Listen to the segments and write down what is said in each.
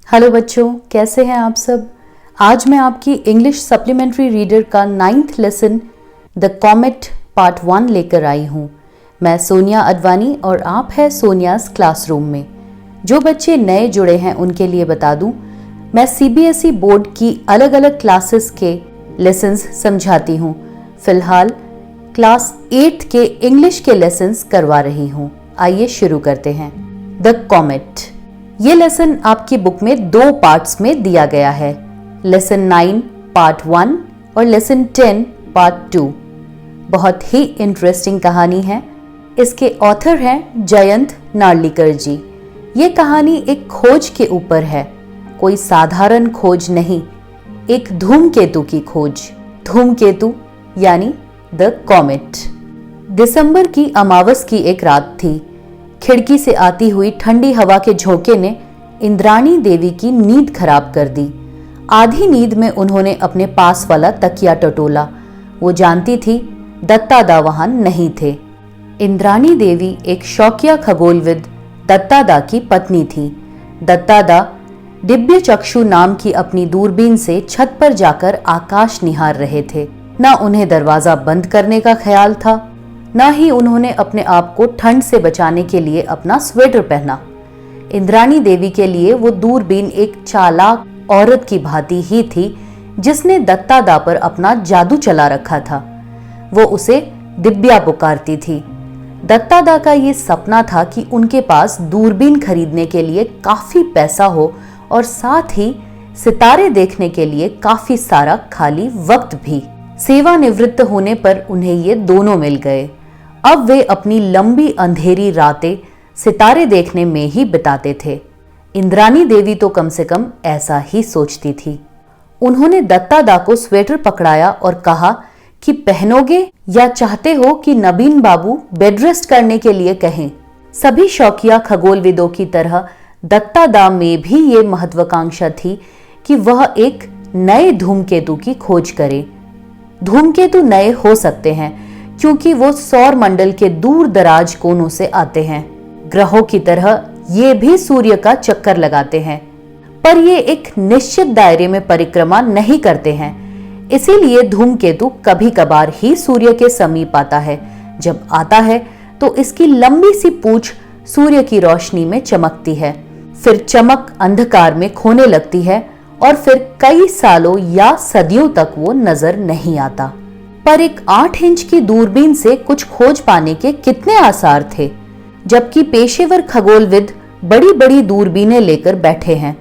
Hello बच्चों, कैसे हैं आप सब। आज मैं आपकी इंग्लिश सप्लीमेंट्री रीडर का 9th lesson the comet part 1 लेकर आई हूँ। मैं सोनिया अडवाणी और आप हैं सोनियाज क्लासरूम में। जो बच्चे नए जुड़े हैं उनके लिए बता दूं, मैं सीबीएसई बोर्ड की अलग अलग क्लासेस के लेसन्स समझाती हूँ। फिलहाल क्लास 8 के इंग्लिश के लेसन्स करवा रही हूँ। आइए शुरू करते हैं। The comet. ये लेसन आपकी बुक में 2 पार्ट्स में दिया गया है, लेसन 9 पार्ट 1 और लेसन 10 पार्ट 2। बहुत ही इंटरेस्टिंग कहानी है। इसके ऑथर हैं जयंत नार्लिकर जी। ये कहानी एक खोज के ऊपर है, कोई साधारण खोज नहीं, एक धूमकेतु की खोज। धूमकेतु यानी द कॉमेट। दिसंबर की अमावस की एक रात थी। खिड़की से आती हुई ठंडी हवा के झोंके ने इंद्राणी देवी की नींद खराब कर दी। आधी नींद में उन्होंने अपने पास वाला तकिया टटोला। वो जानती थी दत्तादा वहां नहीं थे। इंद्राणी देवी एक शौकिया खगोलविद दत्तादा की पत्नी थी। दत्तादा दिव्य चक्षु नाम की अपनी दूरबीन से छत पर जाकर आकाश निहार रहे थे। न उन्हें दरवाजा बंद करने का ख्याल था, न ही उन्होंने अपने आप को ठंड से बचाने के लिए अपना स्वेटर पहना। इंद्राणी देवी के लिए वो दूरबीन एक चालाक औरत की भांति ही थी जिसने दत्तादा पर अपना जादू चला रखा था। वो उसे दिव्या पुकारती थी। दत्तादा का ये सपना था कि उनके पास दूरबीन खरीदने के लिए काफी पैसा हो और साथ ही सितारे देखने के लिए काफी सारा खाली वक्त भी। सेवानिवृत्त होने पर उन्हें ये दोनों मिल गए। अब वे अपनी लंबी अंधेरी रातें सितारे देखने में ही बिताते थे। इंद्राणी देवी तो कम से कम ऐसा ही सोचती थी। उन्होंने दत्तादा को स्वेटर पकड़ाया और कहा कि पहनोगे या चाहते हो कि नबीन बाबू बेड रेस्ट करने के लिए कहें। सभी शौकिया खगोलविदों की तरह दत्तादा में भी ये महत्वाकांक्षा थी कि वह एक नए धूमकेतु की खोज करे। धूमकेतु नए हो सकते हैं क्योंकि वो सौर मंडल के दूर दराज कोनों से आते हैं। ग्रहों की तरह ये भी सूर्य का चक्कर लगाते हैं, पर ये एक निश्चित दायरे में परिक्रमा नहीं करते हैं। इसीलिए धूमकेतु कभी कभार ही सूर्य के समीप आता है। जब आता है तो इसकी लंबी सी पूंछ सूर्य की रोशनी में चमकती है, फिर चमक अंधकार में खोने लगती है और फिर कई सालों या सदियों तक वो नजर नहीं आता। पर एक 8 इंच की दूरबीन से कुछ खोज पाने के कितने आसार थे, जबकि पेशेवर खगोलविद बड़ी बड़ी दूरबीनें लेकर बैठे हैं।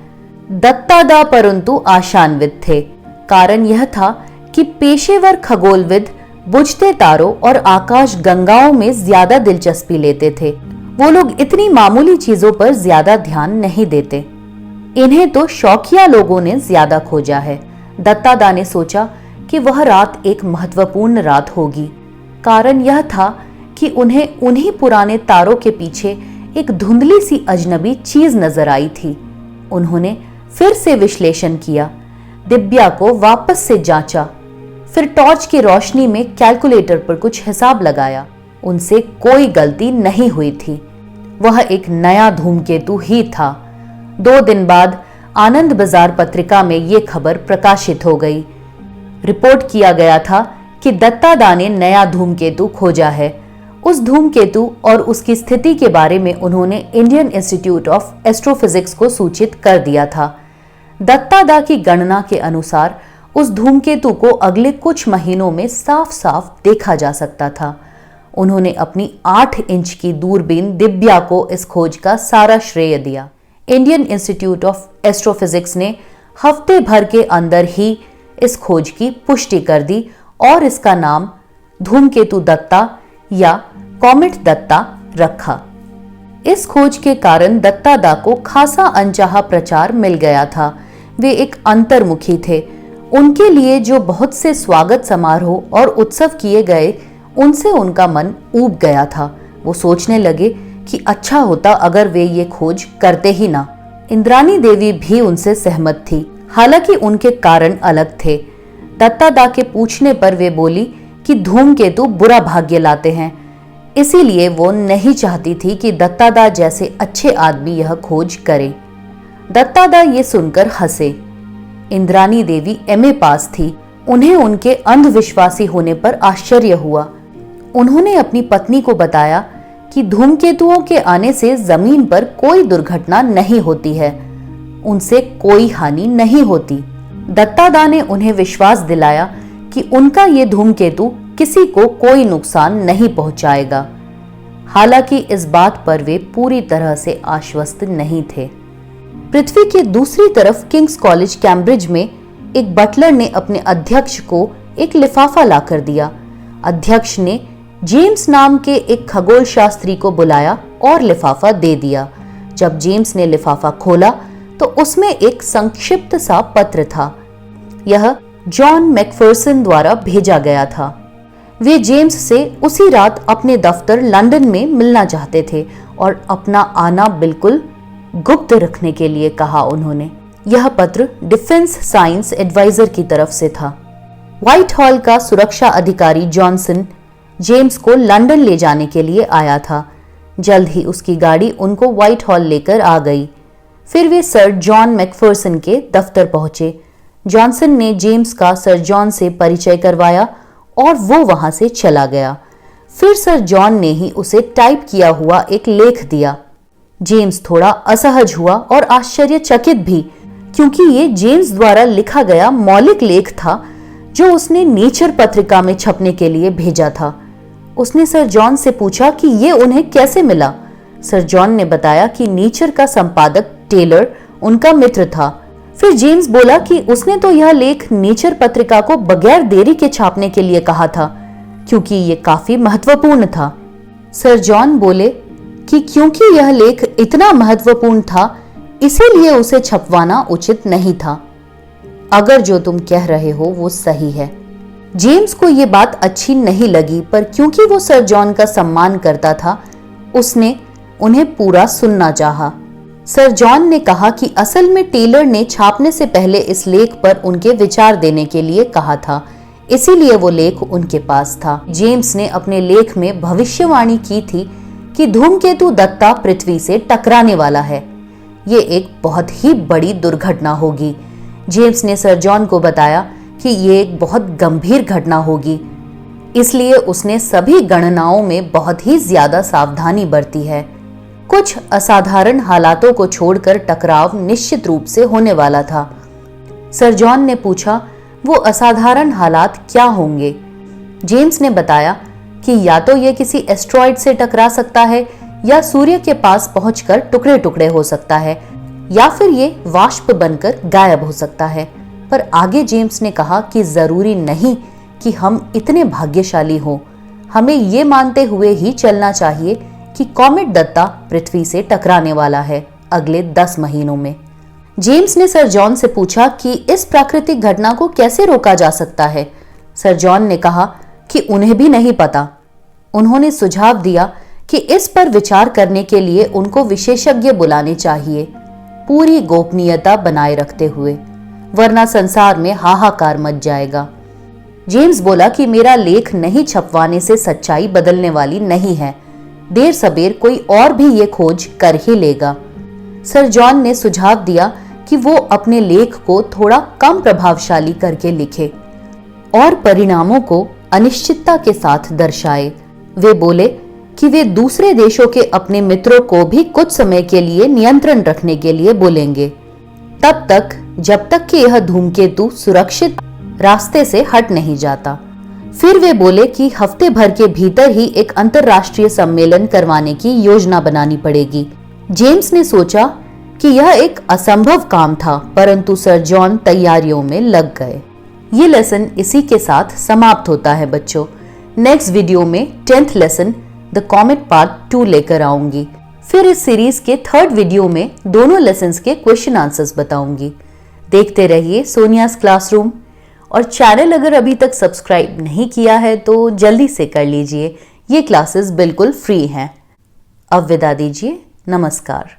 दत्तादा परंतु आशान्वित थे। कारण यह था कि पेशेवर खगोलविद बुझते तारों और आकाश गंगाओं में ज्यादा दिलचस्पी लेते थे। वो लोग इतनी मामूली चीजों पर ज्यादा ध्यान नहीं देते। इन्हें तो शौकिया लोगों ने ज्यादा खोजा है। दत्तादा ने सोचा कि वह रात एक महत्वपूर्ण रात होगी। कारण यह था कि उन्हें उन्हीं पुराने तारों के पीछे एक धुंधली सी अजनबी चीज नजर आई थी। उन्होंने फिर से विश्लेषण किया, दिव्या को वापस से जांचा, फिर टॉर्च की रोशनी में कैलकुलेटर पर कुछ हिसाब लगाया। उनसे कोई गलती नहीं हुई थी। वह एक नया धूमकेतु ही था। 2 दिन बाद आनंद बाजार पत्रिका में ये खबर प्रकाशित हो गई। रिपोर्ट किया गया था कि दत्तादा ने नया धूमकेतु खोजा है। उस धूमकेतु और उसकी स्थिति के बारे में उन्होंने इंडियन इंस्टीट्यूट ऑफ एस्ट्रोफिजिक्स को सूचित कर दिया था। दत्तादा की गणना के अनुसार उस धूमकेतु को अगले कुछ महीनों में साफ साफ देखा जा सकता था। उन्होंने अपनी 8 इंच की दूरबीन दिव्या को इस खोज का सारा श्रेय दिया। इंडियन इंस्टीट्यूट ऑफ एस्ट्रोफिजिक्स ने हफ्ते भर के अंदर ही इस खोज की पुष्टि कर दी और इसका नाम धूमकेतु दत्ता या कॉमेट दत्ता रखा। इस खोज के कारण दत्तादा को खासा अनचाहा प्रचार मिल गया था। वे एक अंतर्मुखी थे। उनके लिए जो बहुत से स्वागत समारोह और उत्सव किए गए, उनसे उनका मन ऊब गया था। वो सोचने लगे कि अच्छा होता अगर वे ये खोज करते ही ना। इंद्राणी देवी भी उनसे सहमत थी, हालांकि उनके कारण अलग थे। दत्तादा के पूछने पर वे बोली कि धूमकेतु बुरा भाग्य लाते हैं, इसीलिए वो नहीं चाहती थी कि दत्तादा जैसे अच्छे आदमी यह खोज करें। दत्तादा ये सुनकर हंसे। इंद्रानी देवी एमए पास थी। उन्हें उनके अंधविश्वासी होने पर आश्चर्य हुआ। उन्होंने अपनी पत्नी को बताया कि धूमकेतुओं के आने से जमीन पर कोई दुर्घटना नहीं होती है, उनसे कोई हानि नहीं होती। दत्तादा ने उन्हें विश्वास दिलाया कि उनका ये धूमकेतु किसी को कोई नुकसान नहीं पहुंचाएगा। हालांकि इस बात पर वे पूरी तरह से आश्वस्त नहीं थे। पृथ्वी के दूसरी तरफ किंग्स कॉलेज कैम्ब्रिज में एक बटलर ने अपने अध्यक्ष को एक लिफाफा लाकर दिया। अध्यक्ष ने जेम्स नाम के एक खगोल शास्त्री को बुलाया और लिफाफा दे दिया। जब जेम्स ने लिफाफा खोला तो उसमें एक संक्षिप्त सा पत्र था। यह जॉन मैकफर्सन द्वारा भेजा गया था। वे जेम्स से उसी रात अपने दफ्तर लंदन में मिलना चाहते थे और अपना आना बिल्कुल गुप्त रखने के लिए कहा उन्होंने। यह पत्र डिफेंस साइंस एडवाइजर की तरफ से था। व्हाइट हॉल का सुरक्षा अधिकारी जॉनसन जेम्स को लंदन ले जाने के लिए आया था। जल्द ही उसकी गाड़ी उनको व्हाइट हॉल लेकर आ गई। फिर वे सर जॉन मैकफर्सन के दफ्तर पहुंचे। जॉनसन ने जेम्स का सर जॉन से परिचय करवाया और वो वहां से चला गया। फिर सर जॉन ने ही उसे टाइप किया हुआ एक लेख दिया। जेम्स थोड़ा असहज हुआ और आश्चर्यचकित भी, क्योंकि ये जेम्स द्वारा लिखा गया मौलिक लेख था जो उसने नेचर पत्रिका में छपने के लिए भेजा था। उसने सर जॉन से पूछा कि ये उन्हें कैसे मिला। सर जॉन ने बताया कि नेचर का संपादक टेलर उनका मित्र था। फिर जेम्स बोला कि उसने तो यह लेख नेचर पत्रिका को बगैर देरी के छापने के लिए कहा था, क्योंकि ये काफी महत्वपूर्ण था। सर जॉन बोले कि क्योंकि यह लेख इतना महत्वपूर्ण था, इसीलिए उसे छपवाना उचित नहीं था। अगर जो तुम कह रहे हो वो सही है। जेम्स को यह बात अच्छी नहीं लगी, पर क्योंकि वो सर जॉन का सम्मान करता था, उसने उन्हें पूरा सुनना चाहा। सर जॉन ने कहा कि असल में टेलर ने छापने से पहले इस लेख पर उनके विचार देने के लिए कहा था, इसीलिए वो लेख उनके पास था। जेम्स ने अपने लेख में भविष्यवाणी की थी कि धूमकेतु दत्ता पृथ्वी से टकराने वाला है। ये एक बहुत ही बड़ी दुर्घटना होगी। जेम्स ने सर जॉन को बताया कि ये एक बहुत गंभीर घटना होगी, इसलिए उसने सभी गणनाओं में बहुत ही ज्यादा सावधानी बरती है। कुछ असाधारण हालातों को छोड़कर टकराव निश्चित रूप से होने वाला था। सर जॉन ने पूछा, वो असाधारण हालात क्या होंगे? जेम्स ने बताया कि या तो ये किसी एस्ट्रॉइड से टकरा सकता है, या सूर्य के पास पहुंचकर टुकड़े टुकड़े हो सकता है, या फिर ये वाष्प बनकर गायब हो सकता है। पर आगे जेम्स ने कहा कि जरूरी नहीं कि हम इतने भाग्यशाली हों। हमें ये मानते हुए ही चलना चाहिए कि कॉमेट दत्ता पृथ्वी से टकराने वाला है अगले 10 महीनों में। जेम्स ने सर जॉन से पूछा कि इस प्राकृतिक घटना को कैसे रोका जा सकता है। सर जॉन ने कहा कि उन्हें भी नहीं पता। उन्होंने सुझाव दिया कि इस पर विचार करने के लिए उनको विशेषज्ञ बुलाने चाहिए, पूरी गोपनीयता बनाए रखते हुए, वरना संसार में हाहाकार मच जाएगा। जेम्स बोला कि मेरा लेख नहीं छपवाने से सच्चाई बदलने वाली नहीं है। देर सबेर कोई और भी ये खोज कर ही लेगा। सर जॉन ने सुझाव दिया कि वो अपने लेख को थोड़ा कम प्रभावशाली करके लिखे और परिणामों को अनिश्चितता के साथ दर्शाए। वे बोले कि वे दूसरे देशों के अपने मित्रों को भी कुछ समय के लिए नियंत्रण रखने के लिए बोलेंगे, तब तक जब तक कि यह धूमकेतु सुरक्षित रास्ते से हट नहीं जाता। फिर वे बोले कि हफ्ते भर के भीतर ही एक अंतर्राष्ट्रीय सम्मेलन करवाने की योजना बनानी पड़ेगी। जेम्स ने सोचा कि यह एक असंभव काम था, परंतु सर जॉन तैयारियों में लग गए। ये लेसन इसी के साथ समाप्त होता है बच्चों। नेक्स्ट वीडियो में 10th lesson the comet part 2 लेकर आऊंगी। फिर इस सीरीज के 3rd वीडियो में दोनों लेसन्स के क्वेश्चन आंसर्स बताऊंगी। देखते रहिए सोनियाज क्लासरूम, और चैनल अगर अभी तक सब्सक्राइब नहीं किया है तो जल्दी से कर लीजिए। ये क्लासेस बिल्कुल फ्री हैं। अब विदा दीजिए, नमस्कार।